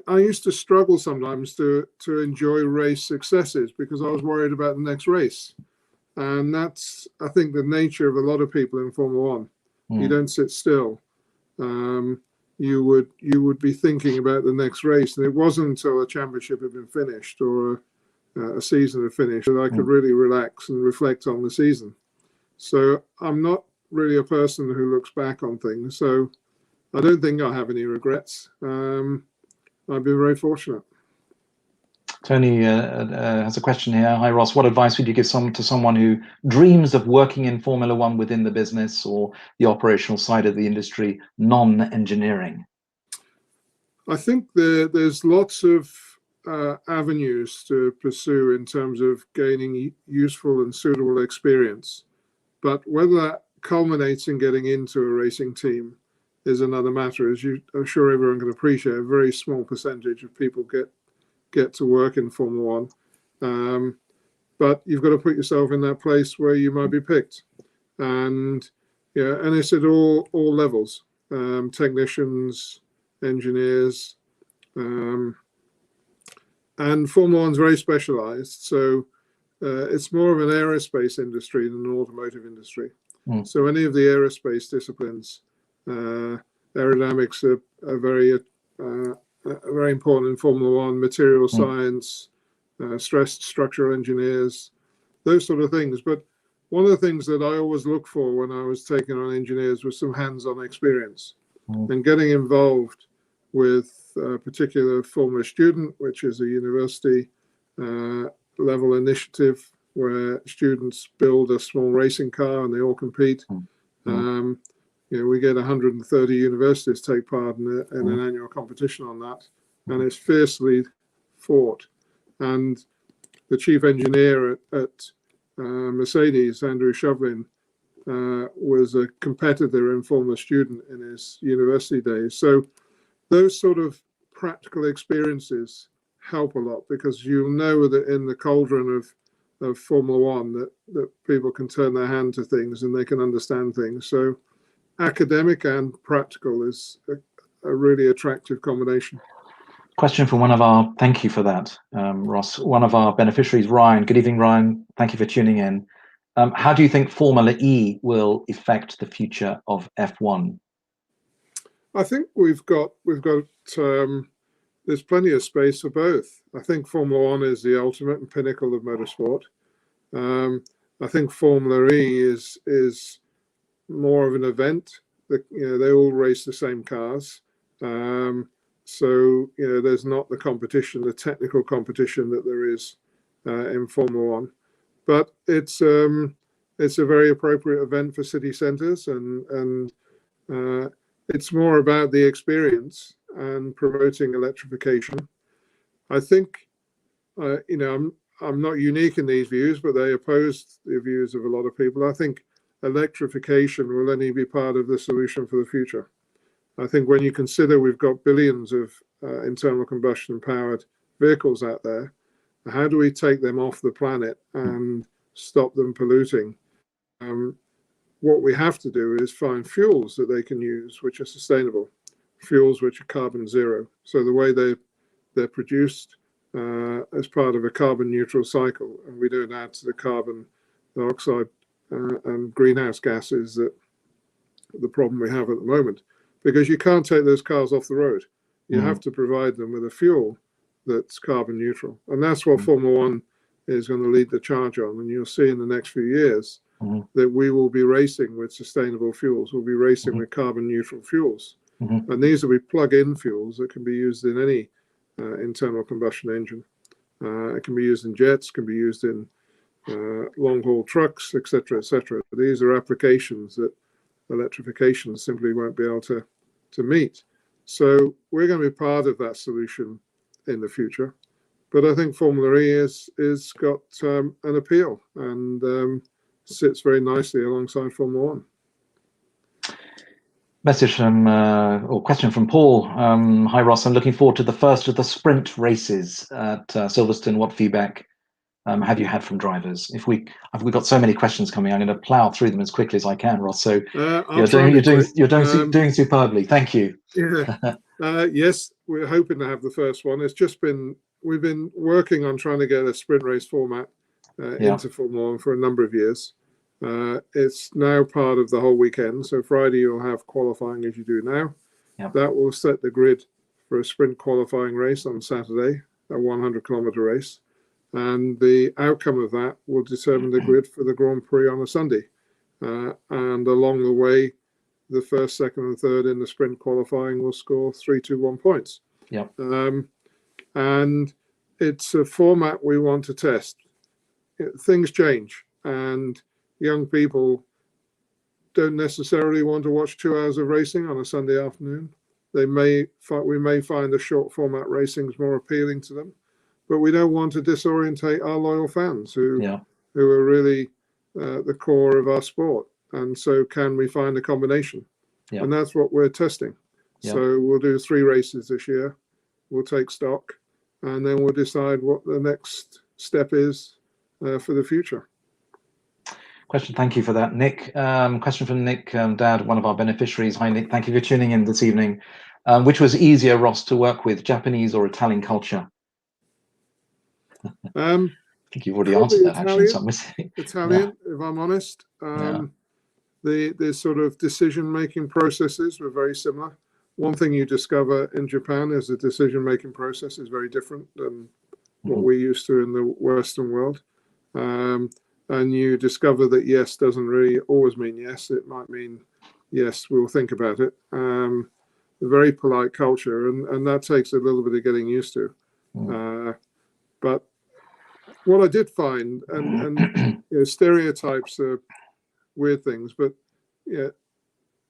used to struggle sometimes to enjoy race successes because I was worried about the next race. And that's, I think, the nature of a lot of people in Formula One. You don't sit still. You would be thinking about the next race, and it wasn't until a championship had been finished or a season had finished that I could really relax and reflect on the season. So I'm not really a person who looks back on things. So I don't think I have any regrets. I've been very fortunate. Tony has a question here. Hi, Ross. What advice would you give to someone who dreams of working in Formula One within the business or the operational side of the industry, non-engineering? I think there's lots of avenues to pursue in terms of gaining useful and suitable experience. But whether that culminates in getting into a racing team is another matter. As I'm sure everyone can appreciate, a very small percentage of people get to work in Formula One. But you've got to put yourself in that place where you might be picked. And and it's at all levels, technicians, engineers, and Formula One's very specialized. So it's more of an aerospace industry than an automotive industry. So any of the aerospace disciplines, aerodynamics are very important in Formula One, material science, structural engineers, those sort of things. But one of the things that I always look for when I was taking on engineers was some hands-on experience and getting involved with a particular Formula Student, which is a university level initiative where students build a small racing car and they all compete. We get 130 universities take part in an annual competition on that, and it's fiercely fought. And the chief engineer at Mercedes, Andrew Shovlin, was a competitor in Formula Student in his university days. So those sort of practical experiences help a lot, because you'll know that in the cauldron of Formula One that people can turn their hand to things and they can understand things. So academic and practical is a really attractive combination. Question from thank you for that, Ross. One of our beneficiaries, Ryan. Good evening, Ryan. Thank you for tuning in. How do you think Formula E will affect the future of F1? I think we've got there's plenty of space for both. I think Formula One is the ultimate and pinnacle of motorsport. I think Formula E is more of an event. They all race the same cars. So there's not the competition, the technical competition that there is in Formula One. But it's a very appropriate event for city centres, and it's more about the experience and promoting electrification. I think I'm not unique in these views, but they oppose the views of a lot of people. I think electrification will only be part of the solution for the future. I think when you consider we've got billions of internal combustion powered vehicles out there, how do we take them off the planet and stop them polluting? What we have to do is find fuels that they can use which are sustainable, fuels which are carbon zero. So the way they're produced as part of a carbon neutral cycle, and we don't add to the carbon dioxide and greenhouse gases that the problem we have at the moment, because you can't take those cars off the road. You have to provide them with a fuel that's carbon neutral. And that's what Formula One is going to lead the charge on. And you'll see in the next few years that we will be racing with sustainable fuels. We'll be racing with carbon neutral fuels. And these will be plug-in fuels that can be used in any internal combustion engine. It can be used in jets, can be used in long-haul trucks, etc., etc. These are applications that electrification simply won't be able to meet. So we're going to be part of that solution in the future. But I think Formula E is got an appeal and sits very nicely alongside Formula One. Message from or question from Paul. Hi Ross, I'm looking forward to the first of the sprint races at Silverstone. What feedback have you had from drivers? We've got so many questions coming, I'm going to plow through them as quickly as I can, Ross. So you're doing superbly. Thank you. Yeah. Yes, we're hoping to have the first one. We've been working on trying to get a sprint race format into Formula One for a number of years. It's now part of the whole weekend. So Friday you'll have qualifying as you do now. That will set the grid for a sprint qualifying race on Saturday, a 100-kilometer race. And the outcome of that will determine the grid for the Grand Prix on a Sunday. And along the way, the first, second, and third in the sprint qualifying will score 3, 2, 1 points. And it's a format we want to test. Things change, and young people don't necessarily want to watch 2 hours of racing on a Sunday afternoon. We may find the short format racing more appealing to them, but we don't want to disorientate our loyal fans who are really the core of our sport. And so can we find a combination? And that's what we're testing. So we'll do 3 races this year. We'll take stock, and then we'll decide what the next step is for the future. Question. Thank you for that, Nick. Question from Nick, Dad, one of our beneficiaries. Hi, Nick. Thank you for tuning in this evening. Which was easier, Ross, to work with, Japanese or Italian culture? I think you've already answered that, actually. Italian, if I'm honest. The sort of decision-making processes were very similar. One thing you discover in Japan is the decision-making process is very different than what we're used to in the Western world. And you discover that yes doesn't really always mean yes. It might mean yes, we'll think about it. A very polite culture, and that takes a little bit of getting used to. But what I did find, and stereotypes are weird things, but the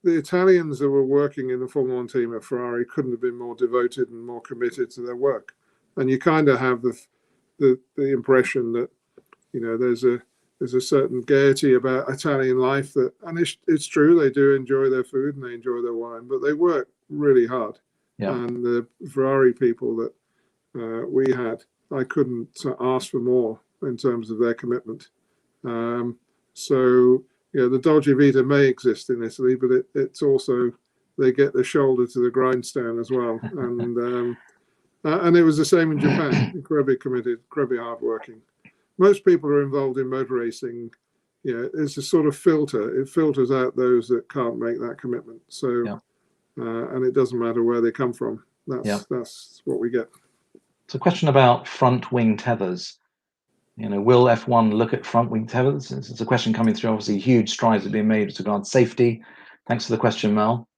Italians that were working in the Formula One team at Ferrari couldn't have been more devoted and more committed to their work. And you kind of have the impression that there's a certain gaiety about Italian life and it's true, they do enjoy their food and they enjoy their wine, but they work really hard. And the Ferrari people that we had, I couldn't ask for more in terms of their commitment. So the Dolce Vita may exist in Italy, but it's also, they get the shoulder to the grindstone as well. And it was the same in Japan. Incredibly committed, incredibly hardworking. Most people are involved in motor racing. It's a sort of filter. It filters out those that can't make that commitment. So, and it doesn't matter where they come from. That's what we get. It's a question about front wing tethers. Will F1 look at front wing tethers? It's a question coming through. Obviously, huge strides are being made with regard to safety. Thanks for the question, Mel.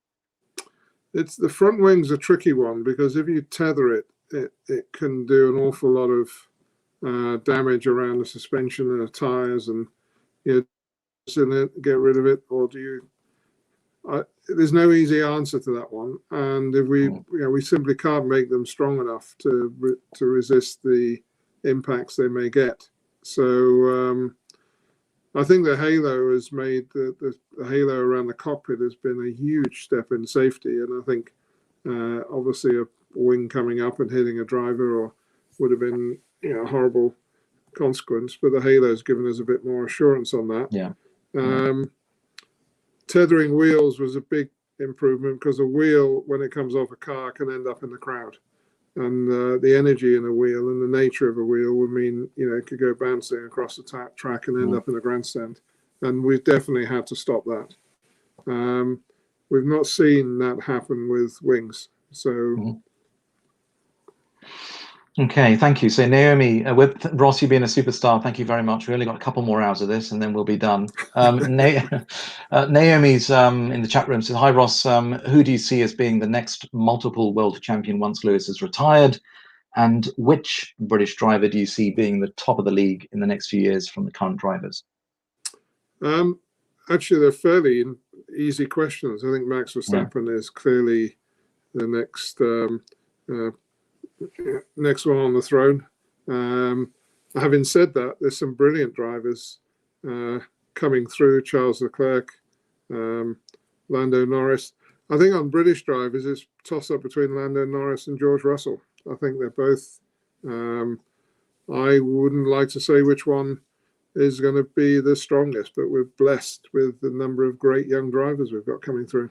It's the front wing's a tricky one because if you tether it, it can do an awful lot of damage around the suspension and the tires, and get rid of it, or do you? There's no easy answer to that one, and if we simply can't make them strong enough to resist the impacts they may get. So I think the halo has made the halo around the cockpit has been a huge step in safety, and I think obviously a wing coming up and hitting a driver would have been a horrible consequence, but the halo's given us a bit more assurance on that. Tethering wheels was a big improvement because a wheel, when it comes off a car, can end up in the crowd, and the energy in a wheel and the nature of a wheel would mean it could go bouncing across the track and end up in a grandstand, and we've definitely had to stop that. We've not seen that happen with wings, so. Okay, thank you. So Naomi, with Ross, you being a superstar, thank you very much. We only got a couple more hours of this and then we'll be done. Naomi's in the chat room says, hi Ross, who do you see as being the next multiple world champion once Lewis is retired? And which British driver do you see being the top of the league in the next few years from the current drivers? Actually, they're fairly easy questions. I think Max Verstappen is clearly the next one on the throne. Having said that, there's some brilliant drivers coming through. Charles Leclerc, Lando Norris. I think on British drivers, it's toss up between Lando Norris and George Russell. I think they're both. I wouldn't like to say which one is going to be the strongest, but we're blessed with the number of great young drivers we've got coming through.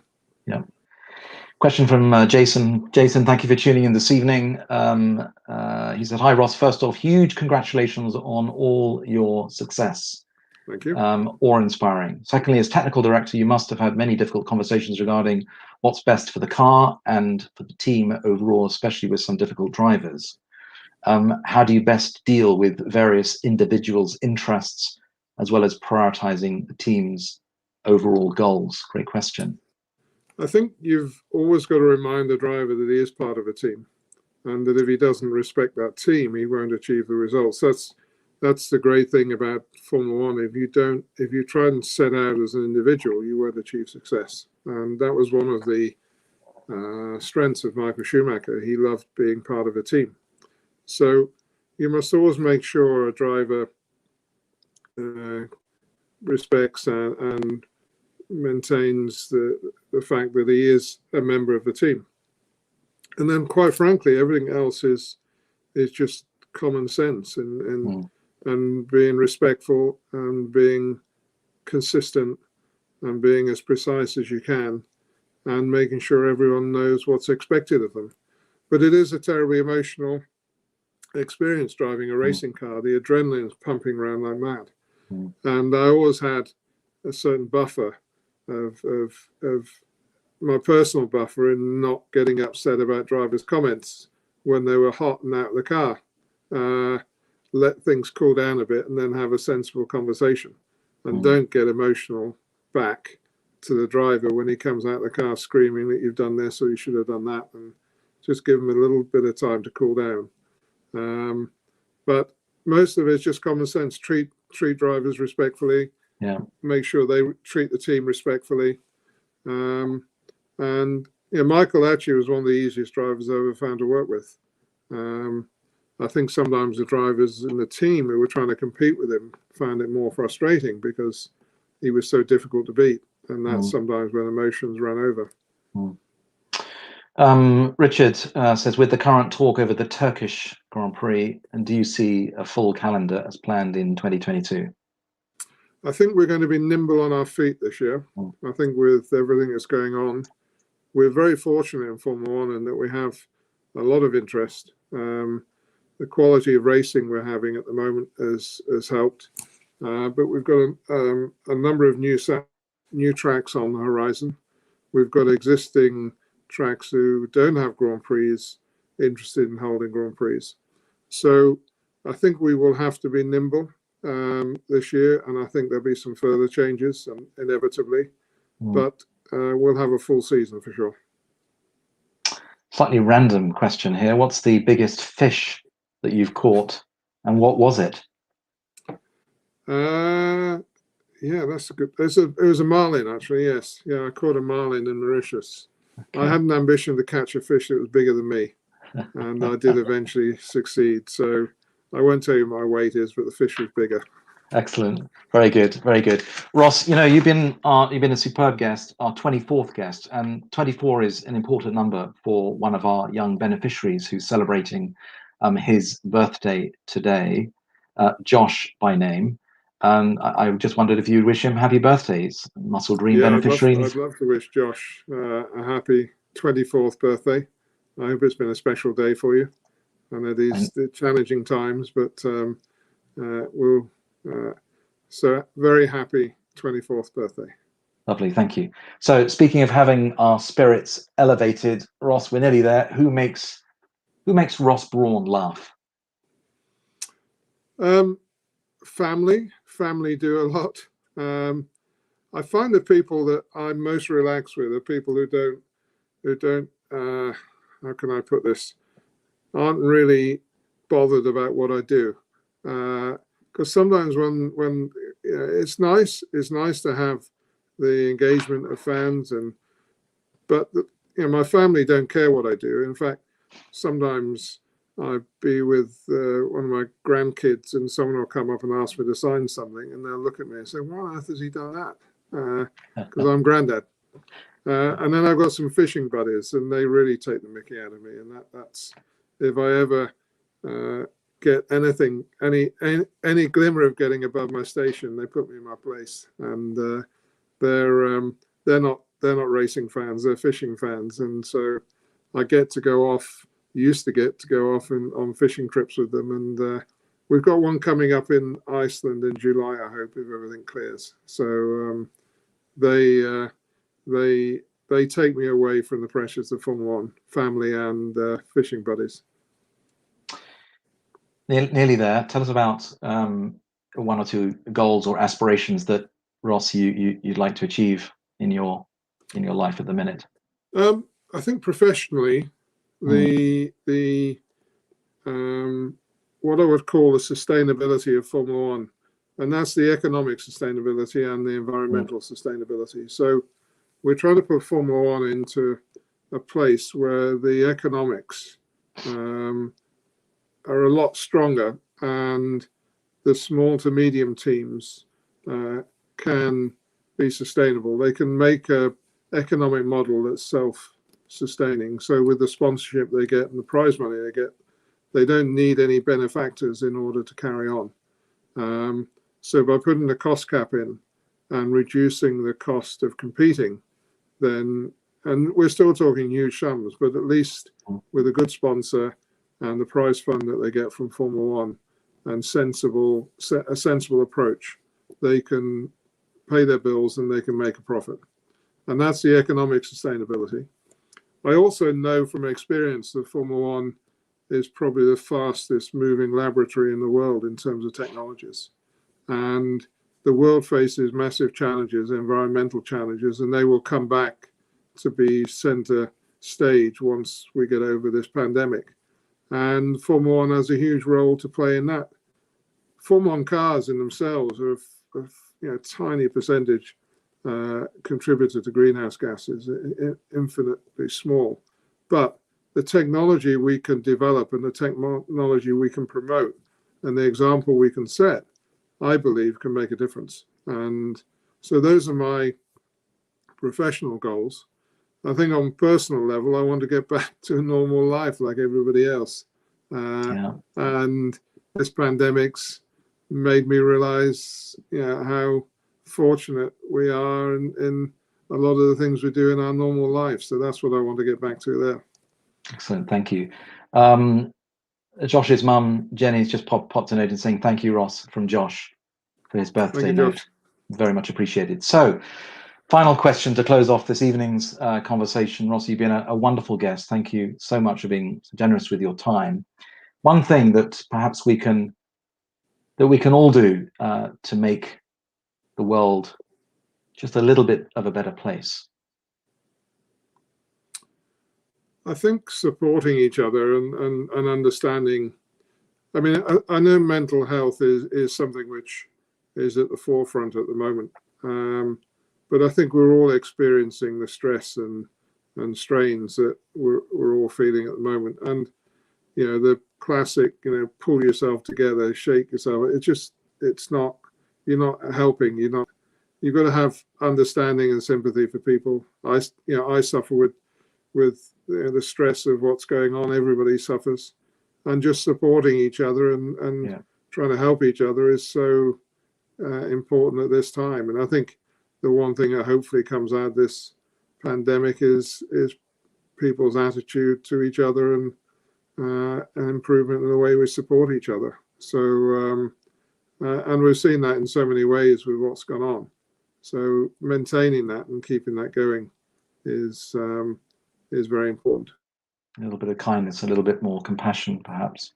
Question from Jason. Jason, thank you for tuning in this evening. He said, "Hi Ross. First off, huge congratulations on all your success. Thank you. Awe-inspiring. Secondly, as technical director, you must have had many difficult conversations regarding what's best for the car and for the team overall, especially with some difficult drivers. How do you best deal with various individuals' interests as well as prioritizing the team's overall goals?" Great question. I think you've always got to remind the driver that he is part of a team, and that if he doesn't respect that team, he won't achieve the results. That's the great thing about Formula One. If you try and set out as an individual, you won't achieve success. And that was one of the strengths of Michael Schumacher. He loved being part of a team. So you must always make sure a driver respects and maintains the fact that he is a member of the team. And then, quite frankly, everything else is just common sense and being respectful and being consistent and being as precise as you can and making sure everyone knows what's expected of them. But it is a terribly emotional experience driving a racing car. The adrenaline is pumping around like mad. And I always had a certain buffer of my personal buffer in not getting upset about drivers' comments when they were hot and out of the car. Let things cool down a bit and then have a sensible conversation, and don't get emotional back to the driver when he comes out of the car screaming that you've done this or you should have done that, and just give him a little bit of time to cool down. But most of it's just common sense. Treat drivers respectfully. Yeah. Make sure they treat the team respectfully. And Michael actually was one of the easiest drivers I ever found to work with. I think sometimes the drivers in the team who were trying to compete with him found it more frustrating because he was so difficult to beat. And that's sometimes when emotions run over. Richard says, with the current talk over the Turkish Grand Prix, and do you see a full calendar as planned in 2022? I think we're going to be nimble on our feet this year. I think with everything that's going on, we're very fortunate in Formula One in that we have a lot of interest. The quality of racing we're having at the moment has helped. But we've got a number of new tracks on the horizon. We've got existing tracks who don't have Grand Prix interested in holding Grand Prix. So I think we will have to be nimble this year, and I think there'll be some further changes inevitably, but we'll have a full season for sure. Slightly random question here. What's the biggest fish that you've caught, and what was it? Yeah, that's a good. It was a marlin, actually. Yes, yeah, I caught a marlin in Mauritius. Okay. I had an ambition to catch a fish that was bigger than me, and I did eventually succeed. So I won't tell you my weight is, but the fish was bigger. Excellent, very good, very good. Ross, you've been a superb guest, our 24th guest, and 24 is an important number for one of our young beneficiaries who's celebrating his birthday today, Josh by name. I just wondered if you'd wish him happy birthdays, Muscle Dream beneficiary. I'd love to wish Josh a happy 24th birthday. I hope it's been a special day for you. I know these challenging times, but so very happy 24th birthday. Lovely, thank you. So speaking of having our spirits elevated, Ross, we're nearly there. Who makes Ross Brawn laugh? Family do a lot. I find the people that I'm most relaxed with are people who don't how can I put this, aren't really bothered about what I do. Because sometimes when it's nice to have the engagement of fans, but my family don't care what I do. In fact, sometimes I'd be with one of my grandkids and someone will come up and ask me to sign something, and they'll look at me and say, "Why on earth has he done that?" Because I'm granddad. And then I've got some fishing buddies, and they really take the mickey out of me. And that's if I ever get anything, any glimmer of getting above my station, they put me in my place. And they're not racing fans, they're fishing fans, and so I get to go off. Used to get to go off on fishing trips with them, and we've got one coming up in Iceland in July. I hope, if everything clears. So they take me away from the pressures of Formula One, family and fishing buddies. Nearly there. Tell us about one or two goals or aspirations that, Ross, you'd like to achieve in your life at the minute. I think professionally, the what I would call the sustainability of Formula One, and that's the economic sustainability and the environmental sustainability. So we're trying to put Formula One into a place where the economics are a lot stronger, and the small to medium teams can be sustainable. They can make a economic model that's self-sustaining. So with the sponsorship they get and the prize money they get, they don't need any benefactors in order to carry on. So by putting the cost cap in and reducing the cost of competing, then, and we're still talking huge sums, but at least with a good sponsor and the prize fund that they get from Formula One and a sensible approach, they can pay their bills and they can make a profit. And that's the economic sustainability. I also know from experience that Formula One is probably the fastest moving laboratory in the world in terms of technologies. And the world faces massive challenges, environmental challenges, and they will come back to be center stage once we get over this pandemic. And Formula One has a huge role to play in that. Formula One cars in themselves are a tiny percentage contributor to greenhouse gases, infinitely small. But the technology we can develop and the technology we can promote and the example we can set, I believe, can make a difference. And so those are my professional goals. I think on personal level, I want to get back to a normal life like everybody else. And this pandemic's made me realize how fortunate we are in a lot of the things we do in our normal life. So that's what I want to get back to there. Excellent, thank you. Josh's mum, Jenny's just popped a note and saying thank you, Ross, from Josh, for his birthday note. Josh. Very much appreciated. So, final question to close off this evening's conversation. Ross, you've been a wonderful guest. Thank you so much for being generous with your time. One thing that perhaps we can all do to make the world just a little bit of a better place. I think supporting each other and understanding. I mean, I know mental health is something which is at the forefront at the moment. But I think we're all experiencing the stress and strains that we're all feeling at the moment. And, the classic, pull yourself together, shake yourself. It's not, you're not helping. You've got to have understanding and sympathy for people. I suffer with the stress of what's going on. Everybody suffers, and just supporting each other and trying to help each other is so important at this time. And I think the one thing that hopefully comes out of this pandemic is people's attitude to each other and an improvement in the way we support each other. So and we've seen that in so many ways with what's gone on. So maintaining that and keeping that going is very important. A little bit of kindness, a little bit more compassion, perhaps.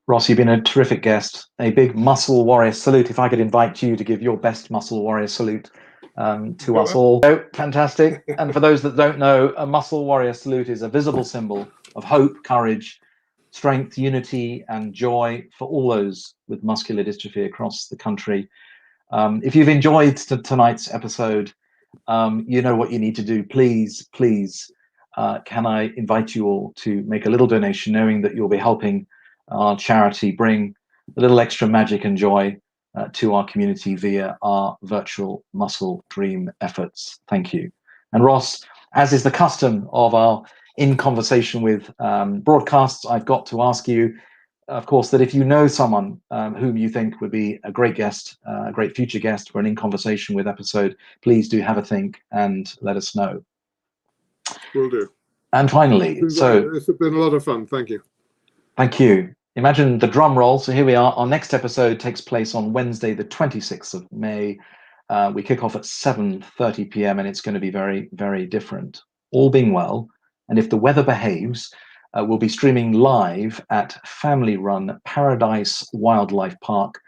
Ross, you've been a terrific guest. A big muscle warrior salute. If I could invite you to give your best muscle warrior salute to us all. Oh, fantastic. And for those that don't know, a muscle warrior salute is a visible symbol of hope, courage, strength, unity, and joy for all those with muscular dystrophy across the country. If you've enjoyed tonight's episode, you know what you need to do. Please, can I invite you all to make a little donation, knowing that you'll be helping our charity bring a little extra magic and joy to our community via our virtual muscle dream efforts. Thank you. And Ross, as is the custom of our In Conversation With broadcasts, I've got to ask you, of course, that if you know someone whom you think would be a great guest, a great future guest for an In Conversation With episode, please do have a think and let us know. Will do. And finally, it's been a lot of fun. Thank you. Thank you. Imagine the drum roll. So here we are. Our next episode takes place on Wednesday, the 26th of May. We kick off at 7:30 p.m. and it's going to be very, very different. All being well, and if the weather behaves, we'll be streaming live at family-run Paradise Wildlife Park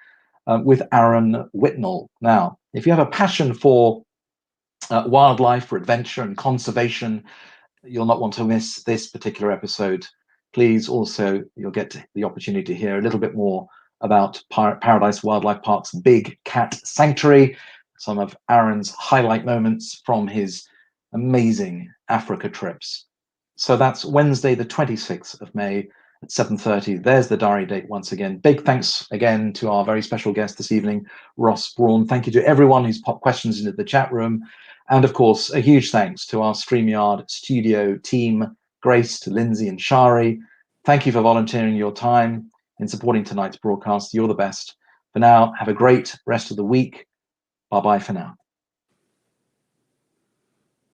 with Aaron Whitnell. Now, if you have a passion for wildlife, for adventure and conservation, you'll not want to miss this particular episode. Please also, you'll get the opportunity to hear a little bit more about Paradise Wildlife Park's Big Cat Sanctuary, some of Aaron's highlight moments from his amazing Africa trips. So that's Wednesday, the 26th of May at 7:30. There's the diary date once again. Big thanks again to our very special guest this evening, Ross Brawn. Thank you to everyone who's popped questions into the chat room. And of course, a huge thanks to our StreamYard studio team, Grace, to Lindsay and Shari. Thank you for volunteering your time in supporting tonight's broadcast. You're the best. For now, have a great rest of the week. Bye-bye for now.